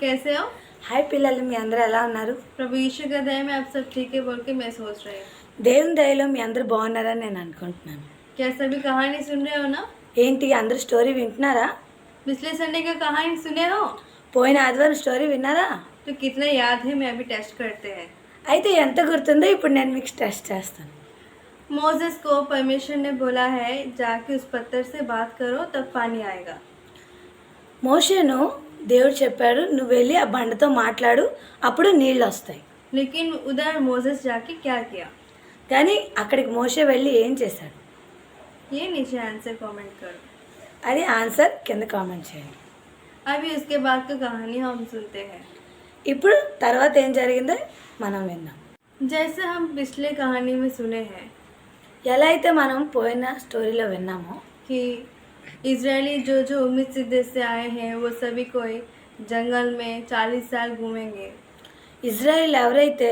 कैसे हो? హాయ్ పిల్లలు, మీ అందరూ ఎలా ఉన్నారు? प्रभु यीशु का दया में आप सब ठीक है बोल के मैं सोच रही हूँ। దేవుని దయలో మీ అందరూ బాగున్నారని నేను అనుకుంటున్నాను. क्या सभी कहानी सुन रहे हो ना? ఏంటి అందరూ స్టోరీ వింటున్నారా? पिछले संडे का कहानी सुने हो? పోయిన ఆదివారం స్టోరీ విన్నారా? तो कितना याद है मैं अभी टेस्ट करते हैं। అయితే ఎంత గుర్తుందో ఇప్పుడు నేను మీకు టెస్ట్ చేస్తాను. मोसेस को परमेश्वर ने बोला है जाके उस पत्थर से बात करो तब पानी आएगा। మోషేను దేవుడు చెప్పాడు, నువ్వు వెళ్ళి ఆ బండతో మాట్లాడు, అప్పుడు నీళ్ళు వస్తాయి. लेकिन उधर मोसेस जाके क्या किया? కానీ అక్కడికి మోషే వెళ్ళి ఏం చేశాడు? ये नीचे आंसर कमेंट करो। అది ఆన్సర్ కింద కామెంట్ చేయండి. अभी उसके बाद का कहानी हम सुनते हैं। ఇప్పుడు తర్వాత ఏం జరిగిందో మనం విందాం. जैसे हम पिछले कहानी में सुने हैं ఎలా అయితే మనం పోయిన స్టోరీలో విన్నామో कि इजरायली जो मिस्र देश से आए हैं वो सभी कोई जंगल में 40 साल घूमेंगे। ఇజ్రాయిల్ ఎవరైతే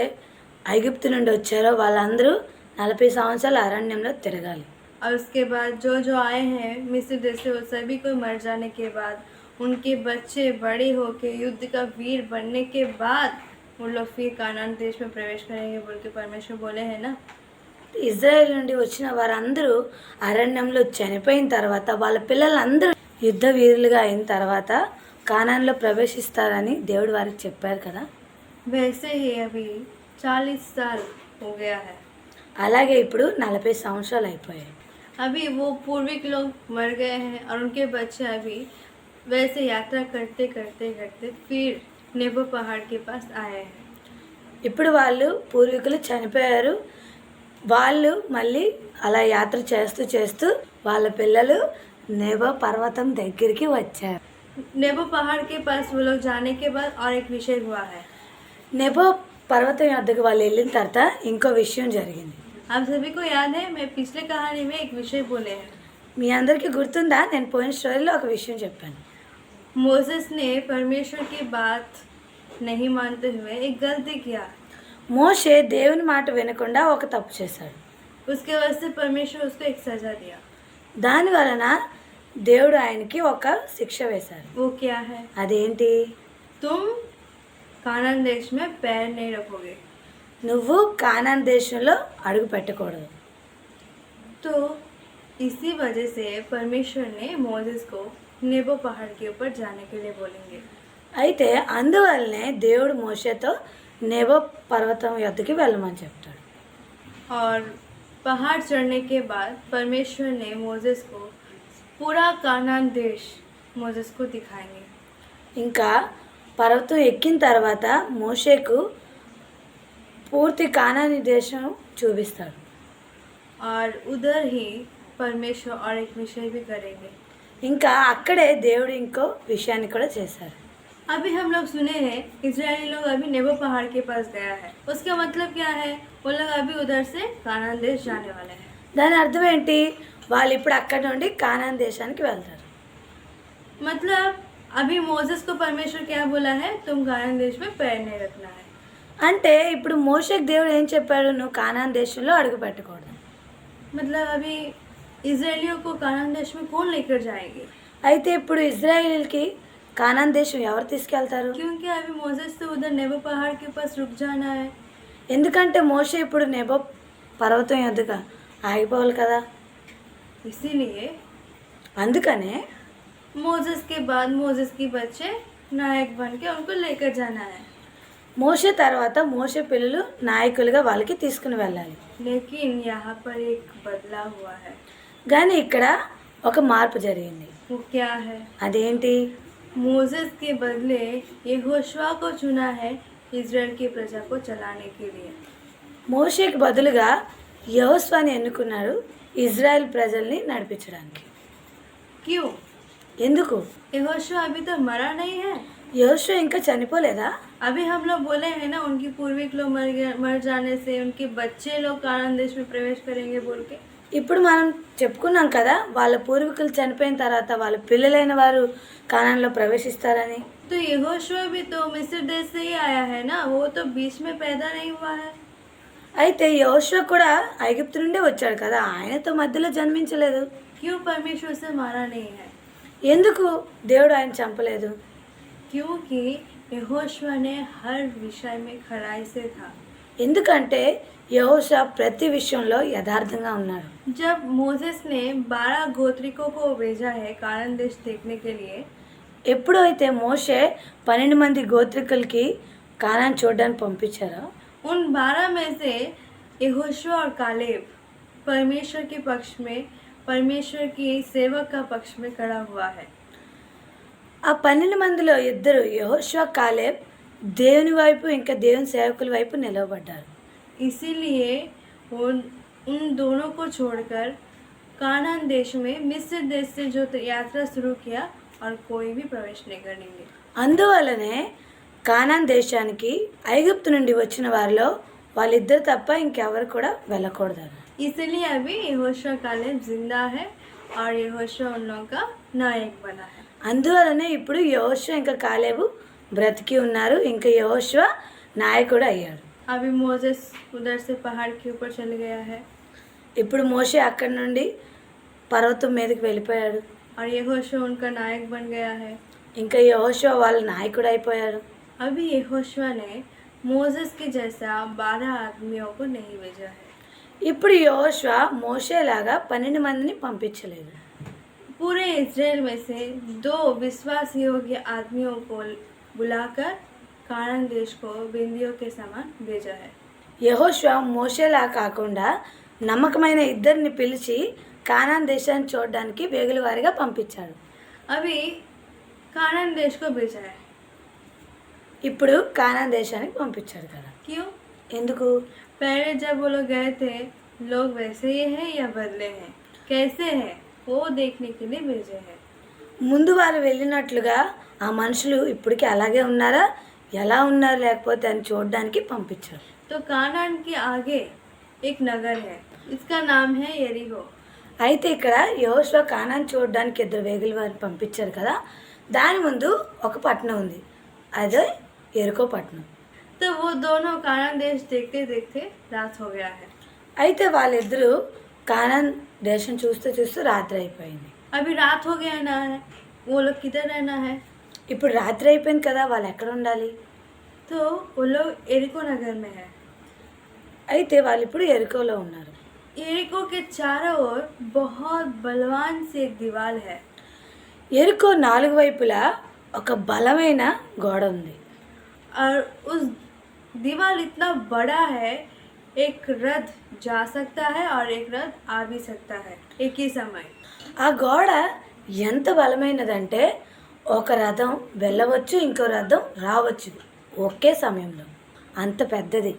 ఐగుప్తు నుండి వచ్చారో వాళ్ళందరూ 40 సంవత్సరాలు అరణ్యంలో తిరగాలి. और उसके बाद जो आए हैं मिस्र देश से वो सभी को मर जाने के बाद उनके बच्चे बड़े होके युद्ध का वीर बनने के बाद वो लोग फिर कानान देश में प्रवेश करेंगे बोल के परमेश्वर बोले हैं ना। ఇజ్రాయెల్ నుండి వచ్చిన వారందరూ అరణ్యంలో చనిపోయిన తర్వాత వాళ్ళ పిల్లలందరూ యుద్ధ వీరులుగా అయిన తర్వాత కానాన్లో ప్రవేశిస్తారని దేవుడు వారికి చెప్పారు కదా. वैसे ही अभी 40 साल हो गया है। అలాగే ఇప్పుడు 40 సంవత్సరాలు అయిపోయాయి. अभी वो पूर्विक लोग मर गए हैं और उनके बच्चे अभी वैसे यात्रा करते करते करते फिर नेबो पहाड़ के पास आए हैं। ఇప్పుడు వాళ్ళు పూర్వీకులు చనిపోయారు. వాళ్ళు మళ్ళీ అలా యాత్ర చేస్తూ చేస్తూ వాళ్ళ పిల్లలు నేబో పర్వతం దగ్గరికి వచ్చారు. नेबो पहाड़ के पास वो लोग जाने के बाद और एक विषय हुआ है। నెబో పర్వతం వద్దకు వాళ్ళు వెళ్ళిన తర్వాత ఇంకో విషయం జరిగింది. आप सभी को याद है मैं पिछले कहानी में एक विषय बोले हैं। మీ అందరికీ గుర్తుందా? నేను పోయిన స్టోరీలో ఒక విషయం చెప్పాను. मोसेस ने परमेश्वर की बात नहीं मानते हुए एक गलती किया। మోషే దేవుని మాట వినకుండా ఒక తప్పు చేశాడు. उसके वजह से परमेश्वर उसको एक सजा दिया। దాని వలన దేవుడు ఆయనకి ఒక శిక్ష వేశాడు. वो क्या है? అదేంటి? तुम कानान देश में पैर नहीं रखोगे। నువ్వు కానాన్ దేశంలో అడుగు పెట్టకూడదు. तो इसी वजह से परमेश्वर ने मोसेस को नेबो पहाड़ के ऊपर जाने के लिए बोलेंगे। అయితే అందువల్లనే దేవుడు మోషేతో నేబో పర్వతం యొద్దకి వెళ్ళమని చెప్తాడు. और पहाड़ चढ़ने के बाद परमेश्वर ने मोसेस को पूरा कानान देश मोसेस को दिखाएंगे। ఇంకా పర్వతం ఎక్కిన తర్వాత మోషేకు పూర్తి కానాని దేశం చూపిస్తాడు. और उधर ही परमेश्वर और एक विषय भी करेंगे। ఇంకా అక్కడే దేవుడు ఇంకో విషయాన్ని కూడా చేశారు. अभी हम लोग सुने हैं इजरायली लोग अभी नेबो पहाड़ के पास गया है। उसका मतलब क्या है? वो लोग अभी उधर से कानान देश जाने वाले हैं। దాని అర్థం ఏంటి? వాళ్ళు ఇప్పుడు అక్కడ నుండి కానాన్ దేశానికి వెళ్తారు. मतलब अभी मोसेस को परमेश्वर क्या बोला है? तुम कानान देश में पैर नहीं रखना है। అంటే ఇప్పుడు మోషేకి దేవుడు ఏం చెప్పాడు? నువ్వు కానాన్ దేశంలో అడుగు పెట్టకూడదు. मतलब अभी इजरायलियों को कानान देश में कौन लेकर जाएंगे? అయితే ఇప్పుడు ఇజ్రాయిల్కి కానాన్ దేశం ఎవరు తీసుకెళ్తారు? क्योंकि अभी मोसेस तो उधर नेबो पहाड़ के पास रुक जाना है। ఎందుకంటే మోషే ఇప్పుడు నెబో పర్వతం ఎదుగా ఆగిపోవాలి కదా. इसीलिए అందుకనే मोसेस के बाद मोसेस के बच्चे नायक बन के उनको लेकर जाना है। మోషే తర్వాత మోషే పిల్లలు నాయకులుగా వాళ్ళకి తీసుకుని వెళ్ళాలి. लेकिन यहाँ पर एक बदलाव हुआ है। కానీ ఇక్కడ ఒక మార్పు జరిగింది. वो क्या है? అదేంటి? मोसेस के बदले यहोशुआ को चुना है इजराइल की प्रजा को चलाने के लिए। మోషేకి బదులుగా యెహోషువని ఎన్నుకున్నాడు ఇజ్రాయెల్ ప్రజల్ని నడిపించడానికి. क्यों? ఎందుకు? यहोशुआ अभी तो मरा नहीं है। యెహోషువ ఇంకా చనిపోలేదా? अभी हम लोग बोले हैं ना उनकी पूर्विक लोग मर जाने से उनके बच्चे लोग कानान देश में प्रवेश करेंगे बोल के। ఇప్పుడు మనం చెప్పుకున్నాం కదా, వాళ్ళ పూర్వీకులు చనిపోయిన తర్వాత వాళ్ళ పిల్లలైన వారు కానాన్లో ప్రవేశిస్తారని. तो यहोशुआ भी तो मिस्र देश से ही आया है ना, वो तो बीच में पैदा नहीं हुआ है। అయితే యెహోషువ కూడా ఐగుప్తు నుండే వచ్చాడు కదా, ఆయనతో మధ్యలో జన్మించలేదు. क्यों परमेश्वर से मारा नहीं है? ఎందుకు దేవుడు ఆయన చంపలేదు? क्योंकि यहोशुआ ने हर विषय में खराई से था। ఎందుకంటే యెహోషువ ప్రతి విషయంలో యథార్థంగా ఉన్నాడు. जब मोसेस ने 12 गोत्रिकों को भेजा है कानान देश देखने के लिए, ఎప్పుడు అయితే మోషే 12 మంది గోత్రికులకి కానాన్ చూడడానికి పంపించారో उन 12 में से यहोशुआ और कालेब परमेश्वर के पक्ष में, परमेश्वर की सेवक का पक्ष में खड़ा हुआ है। ఆ 12 మందిలో ఇద్దరు యెహోషువ కాలేబ్ దేవుని వైపు ఇంకా దేవుని సేవకుల వైపు నిలవబడ్డారు. इसीलिए उन उन दोनों को छोड़कर कानान देश में मिस्र देश से जो यात्रा शुरू किया और कोई भी प्रवेश नहीं करेंगे। అందువల్లనే కానాన్ దేశానికి ఐగుప్తు నుండి వచ్చిన వారిలో వాళ్ళిద్దరు తప్ప ఇంకెవరు కూడా వెళ్ళకూడదు. इसलिए अभी यहोशुआ कालेब जिंदा है और यहोशुआ उन लोगों का नायक बना है। అందువలనే ఇప్పుడు యెహోషువ ఇంకా కాలేబు బ్రతికి ఉన్నారు, ఇంకా యెహోషువ నాయకుడు అయ్యాడు. अभी मोसेस उधर से पहाड़ के ऊपर चल गया है ఇప్పుడు మోషే అక్కడి నుండి పర్వతం మీదకి వెళ్ళిపోయాడు, और यहोशुआ उनका नायक बन गया है। ఇంకా యెహోషువ వాళ్ళ నాయకుడు అయిపోయాడు. अभी यहोशुआ ने मोसेस के जैसा 12 आदमियों को नहीं भेजा है। ఇప్పుడు యెహోషువ మోషేలాగా 12 మందిని పంపించలేదు. पूरे इज़राइल में से 2 विश्वास योग्य आदमियों को बुलाकर कानान देश को बिंदियों के समान भेजा है। యెహోషువ మోషేలా కాకుండా నమ్మకమైన ఇద్దరిని పిలిచి కానాన్ దేశాన్ని చూడడానికి వేగుల వారిగా పంపించాడు. अभी कानान देश को भेजा है। ఇప్పుడు కానాన్ దేశానికి పంపించాడు కదా. क्यों? ఎందుకు? पहले जब वो लोग गए थे, लोग वैसे ही हैं या बदले हैं, कैसे हैं, वो देखने के लिए भेजे हैं। ముందు వారు వెళ్ళినట్లుగా ఆ మనుషులు ఇప్పటికీ అలాగే ఉన్నారా, ఎలా ఉన్నారు లేకపోతే అని చూడడానికి పంపించారు. तो कानान के आगे एक नगर है, इसका नाम है यरीहो। అయితే ఇక్కడ యెహోషువ కానాన్ చూడడానికి ఇద్దరు వేగుల వారిని పంపించారు కదా, దాని ముందు ఒక పట్టణం ఉంది, అదే ఎరుకో పట్టణం. तो वो दोनों कानान देश देखते देखते रात हो गया है। అయితే వాళ్ళిద్దరూ కానాన్ దేశం చూస్తూ చూస్తూ రాత్రి అయిపోయింది. अभी रात हो गया ना है, वो लोग किधर रहना है? ఇప్పుడు రాత్రి అయిపోయింది కదా, వాళ్ళు ఎక్కడ ఉండాలి? तो वो लोग एरिको नगर में है। అయితే వాళ్ళు ఇప్పుడు ఎరుకోలో ఉన్నారు. एरिको के चारों ओर बहुत बलवान सी एक दीवार है ఎరుకో 4 వైపులా ఒక బలమైన గోడ ఉంది. और उस दीवार इतना बड़ा है, एक रथ जा सकता है और एक रथ आ भी सकता है एक ही समय। ఆ గోడ ఎంత బలమైనదంటే ఒక రథం వెళ్ళవచ్చు, ఇంకో రథం రావచ్చు ఒకే సమయంలో, అంత పెద్దది.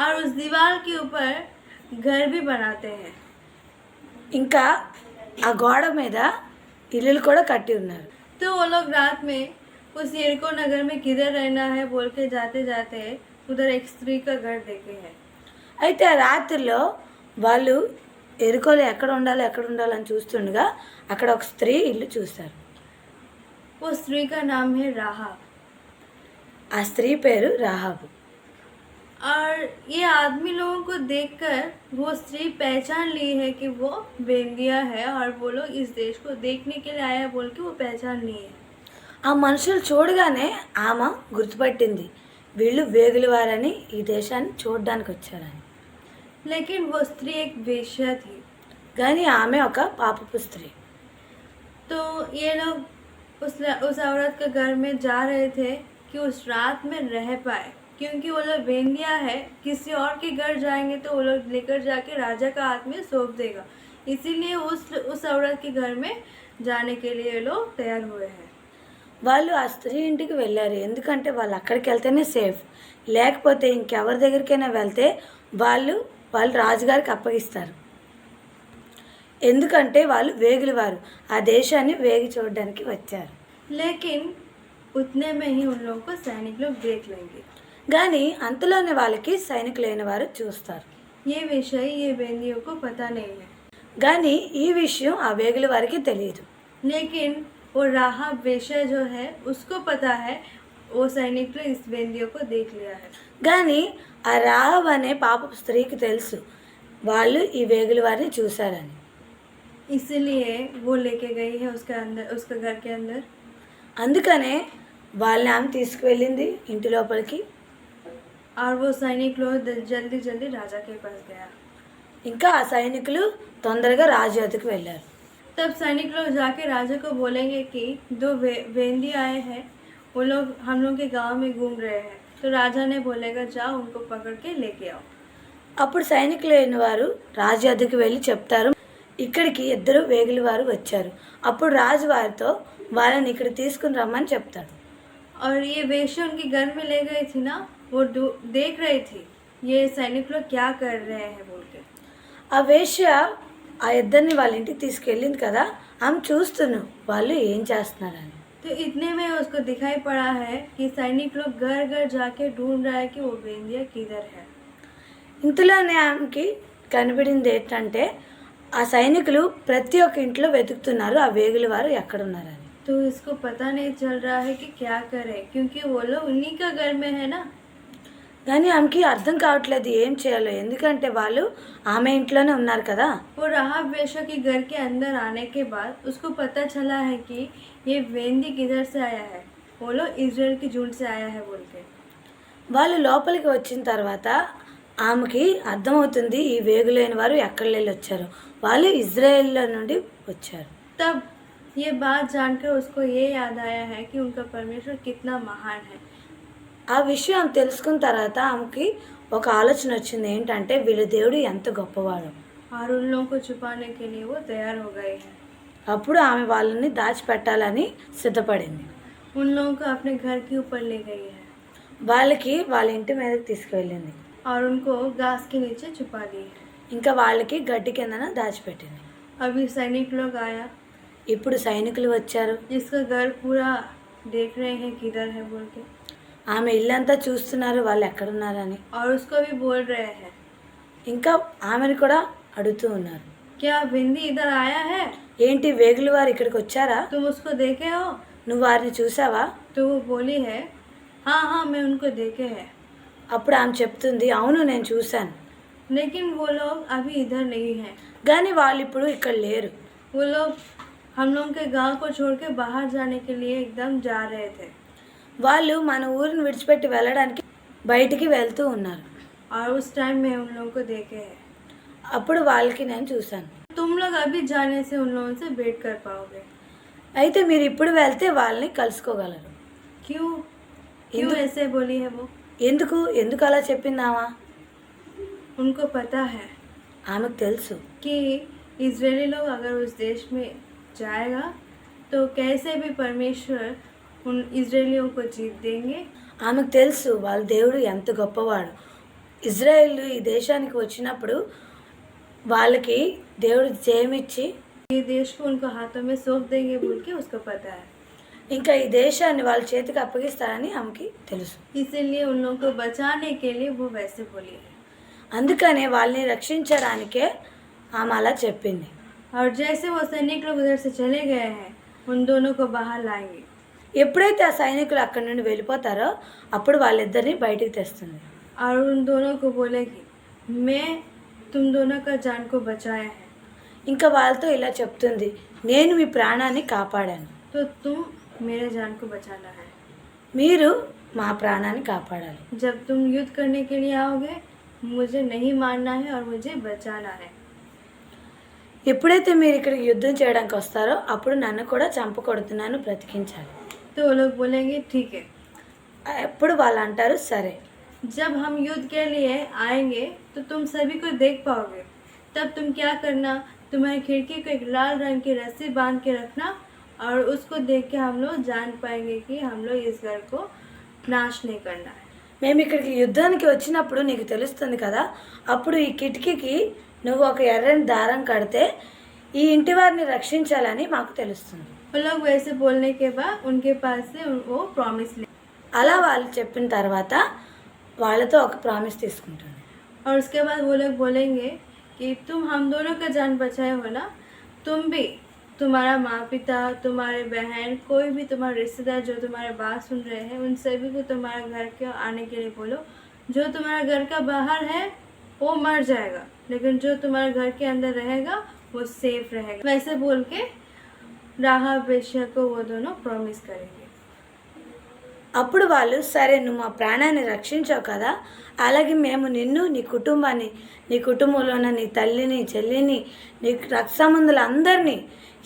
और उस दीवार के ऊपर घर भी बनाते हैं। ఇంకా ఆ గోడ మీద ఇల్లులు కూడా కట్టి ఉన్నారు. तो वो लोग रात में उस एरिको नगर में किधर रहना है बोल के जाते जाते उधर एक स्त्री का घर देखे हैं। అయితే ఆ రాత్రిలో వాళ్ళు ఎరుకోలో ఎక్కడ ఉండాలని చూస్తుండగా అక్కడ ఒక స్త్రీ ఇల్లు చూశారు. वो स्त्री का नाम है राहाब। ఆ స్త్రీ పేరు రాహాబు. और ये आदमी लोगों को देखकर वो स्त्री पहचान ली है कि वो बेंदिया है और वो लोग इस देश को देखने के लिए आया बोल के वो पहचान ली है। ఆ మనుషులు చూడగానే ఆమె గుర్తుపట్టింది, వీళ్ళు వేగుల వారని, ఈ దేశాన్ని చూడడానికి వచ్చారని. लेकिन वो स्त्री एक वेश्या थी। కానీ ఆమె ఒక పాపపు స్త్రీ. तो ये लोग उस औरत के घर में जा रहे थे कि उस रात में रह पाए, क्योंकि वो लोग बेंदिया है, किसी और के घर जाएंगे तो वो लोग लेकर जाके राजा का हाथ में सौंप देगा। इसीलिए उस औरत के घर में जाने के लिए ये लोग तैयार हुए हैं। వాళ్ళు ఆ స్త్రీ ఇంటికి వెళ్ళారు, ఎందుకంటే వాళ్ళు అక్కడికి వెళ్తేనే సేఫ్, లేకపోతే ఇంకెవరి దగ్గరికైనా వెళ్తే వాళ్ళు రాజుగారికి అప్పగిస్తారు. ఎందుకంటే వాళ్ళు వేగుల వారు, ఆ దేశాన్ని వేగి చూడడానికి వచ్చారు. लेकिन उतने में ही उन लोगों को सैनिक लोग देख लेंगे। కానీ అంతలోనే వాళ్ళకి సైనికులైన వారు చూస్తారు. ये विषय ये बेंदियों को पता नहीं है। కానీ ఈ విషయం ఆ వేగుల వారికి తెలియదు. लेकिन वो राहाब वेश्या जो है उसको पता है, वो सैनिक लोग इस बेंदियों को देख लिया है। కానీ ఆ రాహబ్ అనే పాపపు స్త్రీకి తెలుసు వాళ్ళు ఈ వేగుల వారిని చూశారని. इसलिए वो लेके गई है उसके अंदर, उसके घर के अंदर। అందుకనే వాళ్ళని ఆమె తీసుకువెళ్ళింది ఇంటి లోపలికి. और वो सैनिक लोग जल्दी जल्दी राजा के पास गया। ఇంకా ఆ సైనికులు తొందరగా రాజు వద్దకు వెళ్ళారు. तब सैनिक लोग जाके राजा को बोलेंगे कि दो वेंदी आए हैं, वो लोग हम लोग के गांव में घूम रहे हैं। तो राजा ने बोलेगा जाओ उनको पकड़ के लेके आओ। అప్పుడు సైనికులు అయిన వారు రాజు వద్దకు వెళ్ళి చెప్తారు, ఇక్కడికి ఇద్దరు వేగుల వారు వచ్చారు. అప్పుడు రాజు వారితో వాళ్ళని ఇక్కడ తీసుకుని రమ్మని చెప్తాడు. और ये वेश्या उनके घर में ले गई थी ना, वो देख रही थी ये सैनिक लोग क्या कर रहे हैं बोल के। ఆ వేశ్య ఆ ఇద్దరిని వాళ్ళ ఇంటికి తీసుకెళ్ళింది కదా, ఆమె చూస్తున్నాను వాళ్ళు ఏం చేస్తున్నారని. तो इतने में उसको दिखाई पड़ा है कि सैनिक लोग घर घर जाके ढूंढ रहा है कि वो बेंदिया किधर है। ఇంతలోనే ఆమెకి కనిపడింది ఏంటంటే ఆ సైనికులు ప్రతి ఒక్క ఇంట్లో వెతుకుతున్నారు ఆ వేగుల వారు ఎక్కడున్నారని. तो इसको पता नहीं चल रहा है कि क्या करे, क्योंकि वो लोग उन्हीं का घर में है ना। కానీ ఆమెకి అర్థం కావట్లేదు ఏం చేయాలో, ఎందుకంటే వాళ్ళు ఆమె ఇంట్లోనే ఉన్నారు కదా. वो राहब वेश्या के घर के अंदर आने के बाद उसको पता चला है कि ये वेंदी किधर से आया है, वो लोग इजराइल की झुंड से आया है बोल के। వాళ్ళు లోపలికి వచ్చిన తర్వాత ఆమెకి అర్థమవుతుంది ఈ వేగులైన వారు ఎక్కడ వెళ్ళి వచ్చారు, వాళ్ళు ఇజ్రాయెల్ నుండి వచ్చారు. तब ये बात जानकर उसको ये याद आया है कि उनका परमेश्वर कितना महान है। ఆ విషయం తెలుసుకున్న తర్వాత ఆమెకి ఒక ఆలోచన వచ్చింది, ఏంటంటే వీళ్ళ దేవుడు ఎంత గొప్పవాడు. और उन लोगों को छुपाने के लिए वो तैयार हो गए हैं। అప్పుడు ఆమె వాళ్ళని దాచిపెట్టాలని సిద్ధపడింది. उन लोगों को अपने घर के ऊपर ले गई है వాళ్ళకి వాళ్ళ ఇంటి మీదకి తీసుకువెళ్ళింది. और उनको घास के नीचे छुपा दी है। ఇంకా వాళ్ళకి గడ్డి కిందన దాచిపెట్టింది. अभी सैनिक लोग आया, ఇప్పుడు సైనికులు వచ్చారు. जिसका घर पूरा देख रहे हैं किधर है बोल के, ఆమె ఇల్లంతా చూస్తున్నారు వాళ్ళు ఎక్కడున్నారని. और उसको भी बोल रहे हैं ఇంకా ఆమెను కూడా అడుగుతూ ఉన్నారు, क्या बिंदी इधर आया है, ఏంటి వేగుల వారు ఇక్కడికి వచ్చారా, तुम उसको देखे हो। నువ్వు వారిని చూసావా. तो वो बोली है हाँ हाँ मैं उनको देखे हैं, అప్పుడు ఆమె చెప్తుంది, అవును నేను చూశాను, लेकिन वो लोग अभी इधर नहीं हैं। కానీ వాళ్ళు ఇప్పుడు ఇక్కడ లేరు. वो लोग हम लोग के गांव को छोड़ के बाहर जाने के लिए एकदम जा रहे थे, వాళ్ళు మన ఊరిని విడిచిపెట్టి వెళ్ళడానికి బయటికి వెళ్తూ ఉన్నారు. और उस टाइम में उन लोगों को देखे हैं। అప్పుడు వాళ్ళకి నేను చూశాను. तुम लोग अभी जाने से उन लोगों से भेंट कर पाओगे। అయితే మీరు ఇప్పుడు వెళ్తే వాళ్ళని కలుసుకోగలరు. क्यों क्यों ऐसे बोली है वो। ఎందుకు ఎందుకు అలా చెప్పిందామా. उनको पता है ఆమెకు తెలుసు कि इजरायली लोग अगर उस देश में जाएगा तो कैसे भी परमेश्वर उन इजरायलियों को जीत देंगे। ఆమెకు తెలుసు వాళ్ళ దేవుడు ఎంత గొప్పవాడు. ఇజ్రాయెల్ ఈ దేశానికి వచ్చినప్పుడు వాళ్ళకి దేవుడు జయమిచ్చి ये देश को उनको हाथों में सौंप देंगे बोल के उसको पता है। ఇంకా ఈ దేశాన్ని వాళ్ళ చేతికి అప్పగిస్తారని ఆమెకి తెలుసు. इसीलिए उन लोगों को बचाने के लिए वो वैसे बोली है। అందుకనే వాళ్ళని రక్షించడానికే ఆమె అలా చెప్పింది. और जैसे वो सैनिक लोग उधर से चले गए हैं उन दोनों को बाहर लाएंगे। ఎప్పుడైతే ఆ సైనికులు అక్కడి నుండి వెళ్ళిపోతారో అప్పుడు వాళ్ళిద్దరిని బయటికి తెస్తుంది. और उन दोनों को बोलेगी मैं तुम दोनों का जान को बचाया है, ఇంకా వాళ్ళతో ఇలా చెప్తుంది, నేను మీ ప్రాణాన్ని కాపాడాను, तो तुम मेरे जान को बचाना है। మీరు మా ప్రాణాన్ని కాపాడాలి. जब तुम युद्ध करने के लिए आओगे मुझे नहीं मारना है और मुझे बचाना है। ఎప్పుడైతే మీరు ఇక్కడికి యుద్ధం చేయడానికి వస్తారో అప్పుడు నన్ను కూడా చంపకూడదు, నన్ను బ్రతికించాలి. तो वो लोग बोलेंगे ठीक है। ఎప్పుడు వాళ్ళు అంటారు సరే. जब हम युद्ध के लिए आएंगे तो तुम सभी को देख पाओगे, तब तुम क्या करना, तुम्हारी खिड़की को एक लाल रंग की रस्सी बांध के रखना और उसको देख के हम लोग जान पाएंगे कि हम लोग इस घर को नाश नहीं करना है। మేము ఇక్కడికి యుద్ధానికి వచ్చినప్పుడు నీకు తెలుస్తుంది కదా, అప్పుడు ఈ కిటికీకి నువ్వు ఒక ఎర్రని దారం కడితే ఈ ఇంటి వారిని రక్షించాలని మాకు తెలుస్తుంది. वो लोग वैसे बोलने के बाद उनके पास से वो प्रॉमिस ले, అలా వాళ్ళు చెప్పిన తర్వాత వాళ్ళతో ఒక ప్రామిస్ తీసుకుంటాను. और उसके बाद वो लोग बोलेंगे कि तुम हम दोनों का जान बचाए हो ना, तुम भी, तुम्हारा माँ पिता, तुम्हारे बहन, कोई भी तुम्हारे रिश्तेदार जो तुम्हारे बात सुन रहे हैं उन सभी को तुम्हारे घर के आने के लिए बोलो। जो तुम्हारा घर का बाहर है वो मर जाएगा, लेकिन जो तुम्हारे घर के अंदर रहेगा वो सेफ रहेगा। वैसे बोल के राहब वेश्या को वो दोनों प्रॉमिस करेंगे। అప్పుడు వాళ్ళు, సరే నువ్వు మా ప్రాణాన్ని రక్షించావు కదా, అలాగే మేము నిన్ను, నీ కుటుంబాన్ని, నీ కుటుంబంలో ఉన్న నీ తల్లిని, చెల్లిని, నీ రక్త సంబంధులందరినీ,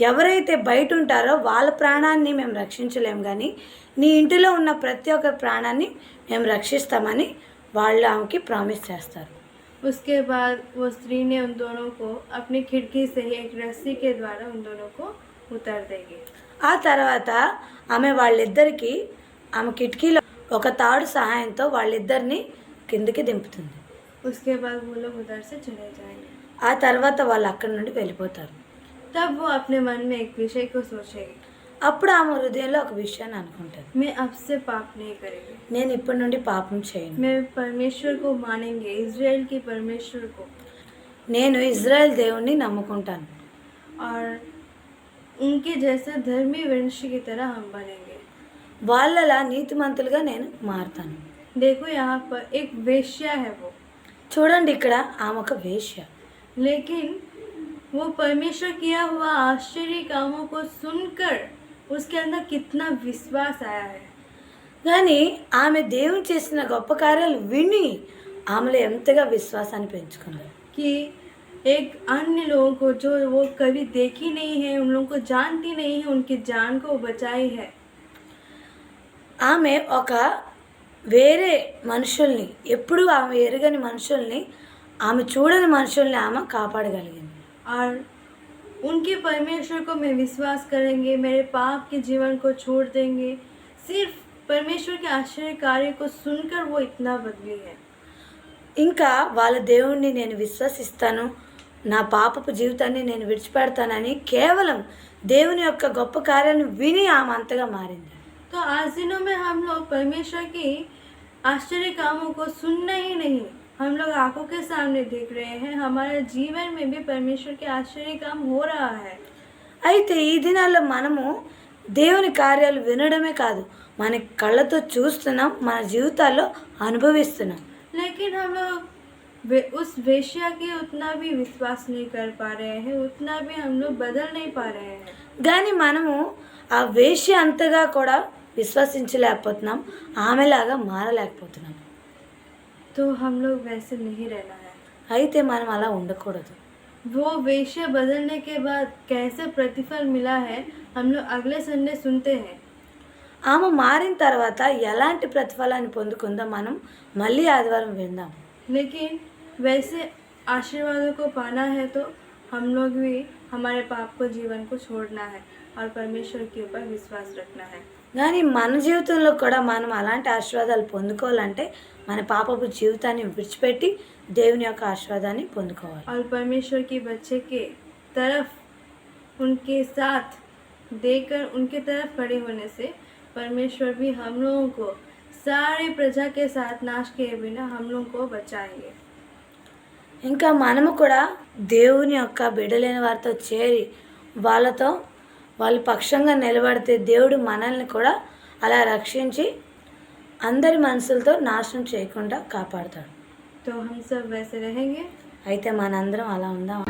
ఎవరైతే బయట ఉంటారో వాళ్ళ ప్రాణాన్ని మేము రక్షించలేము, కానీ నీ ఇంటిలో ఉన్న ప్రతి ఒక్క ప్రాణాన్ని మేము రక్షిస్తామని వాళ్ళు ఆమెకి ప్రామిస్ చేస్తారు. उसके बाद वो स्त्री ने उन दोनों को अपनी खिड़की से ही एक रस्सी के द्वारा उन दोनों को उतार देगी. ఆ తర్వాత ఆమె వాళ్ళిద్దరికి ఆమె కిటికీలో ఒక తాడు సహాయంతో వాళ్ళిద్దరిని కిందికి దింపుతుంది. उसके बाद वो लोग उधर से चले जाएंगे. ఆ తర్వాత వాళ్ళు అక్కడి నుండి వెళ్ళిపోతారు. तब वो अपने मन में एक विषय को सोचेगी, అప్పుడు ఆమె హృదయంలో ఒక విషయాన్ని అనుకుంటుంది, मैं अब से पाप नहीं करेगी. నేను ఇప్పటి నుండి పాపం చేయను, मैं परमेश्वर को मानेंगे, इज़राइल की परमेश्वर को, నేను ఇజ్రాయెల్ దేవుణ్ణి నమ్ముకుంటాను, और उनके जैसा धर्मी वंश की तरह हम बनेंगे. వాళ్ళలా నీతిమంతులుగా నేను మారుతాను. देखो यहाँ पर एक वेश्या है वो, చూడండి ఇక్కడ ఆమె ఒక వేశ్య, लेकिन वो परमेश्वर किया हुआ आश्चर्य कामों को सुनकर उसके अंदर कितना विश्वास आया है. కానీ ఆమె దేవుని చేసిన గొప్ప కార్యాలు విని ఆమెలో ఎంతగా విశ్వాసాన్ని పెంచుకుంది. कि एक अन्य लोगों को जो वो कभी देखी नहीं है, उन लोगों को जानती नहीं है, उनकी जान को बचाई है. ఆమె ఒక వేరే మనుషుల్ని, ఎప్పుడు ఆమె ఎరగని మనుషుల్ని, ఆమె చూడని మనుషుల్ని ఆమె కాపాడగలిగింది. और उनके परमेश्वर को मैं विश्वास करेंगे, मेरे पाप के जीवन को छोड़ देंगे. सिर्फ परमेश्वर के आश्चर्य कार्य को सुनकर वो इतना बदली है. ఇంకా వాళ్ళ దేవుణ్ణి నేను విశ్వసిస్తాను, నా పాపపు జీవితాన్ని నేను విడిచిపెడతానని కేవలం దేవుని యొక్క గొప్ప కార్యాలను విని ఆమె అంతగా మారింది. तो आज दिनों में हम लोग परमेश्वर की आश्चर्य कामों को सुनना ही नहीं, हम लोग आंखों के सामने देख रहे हैं. हमारे जीवन में भी परमेश्वर के आश्चर्य काम हो रहा है. అయితే ఈ దినాల్లో మనము దేవుని కార్యాలు వినడమే కాదు, మన కళ్ళతో చూస్తున్నాం, మన జీవితాల్లో అనుభవిస్తున్నాం. लेकिन हम लोग उस वेश्या के उतना भी विश्वास नहीं कर पा रहे हैं, उतना भी हम लोग बदल नहीं पा रहे हैं. కానీ మనము ఆ వేశ్య అంతగా కూడా విశ్వసించలేకపోతున్నాం, ఆమెలాగా మారలేకపోతున్నాం. तो हम लोग वैसे नहीं रहना है. అయితే మనం అలా ఉండకూడదు. वो वेश्या बदलने के बाद कैसे प्रतिफल मिला है हम लोग अगले संडे सुनते हैं. ఆమె మారిన తర్వాత ఎలాంటి ప్రతిఫలాన్ని పొందుకుందో మనం మళ్ళీ ఆదివారం విందాం. लेकिन वैसे आशीर्वादों को पाना है तो हम लोग भी हमारे पाप को जीवन को छोड़ना है और परमेश्वर के ऊपर विश्वास रखना है. కానీ మన జీవితంలో కూడా మనం అలాంటి ఆశీర్వాదాలు పొందుకోవాలంటే మన పాపపు జీవితాన్ని విడిచిపెట్టి దేవుని యొక్క ఆశీర్వాదాన్ని పొందుకోవాలి. और परमेश्वर के बच्चे के तरफ उनके साथ देकर उनके तरफ खड़े होने से परमेश्वर भी हम लोगों को सारे प्रजा के साथ नाश किए बिना हम लोगों को बचाएंगे. ఇంకా మనము కూడా దేవుని యొక్క బిడ్డలైన వారితో చేరి వాళ్ళతో వాళ్ళ పక్షంగా నిలబడితే దేవుడు మనల్ని కూడా అలా రక్షించి అందరి మనసులతో నాశనం చేయకుండా కాపాడతాడు. तो हम सब वैसे रहेंगे. అయితే మనందరం అలా ఉందాం.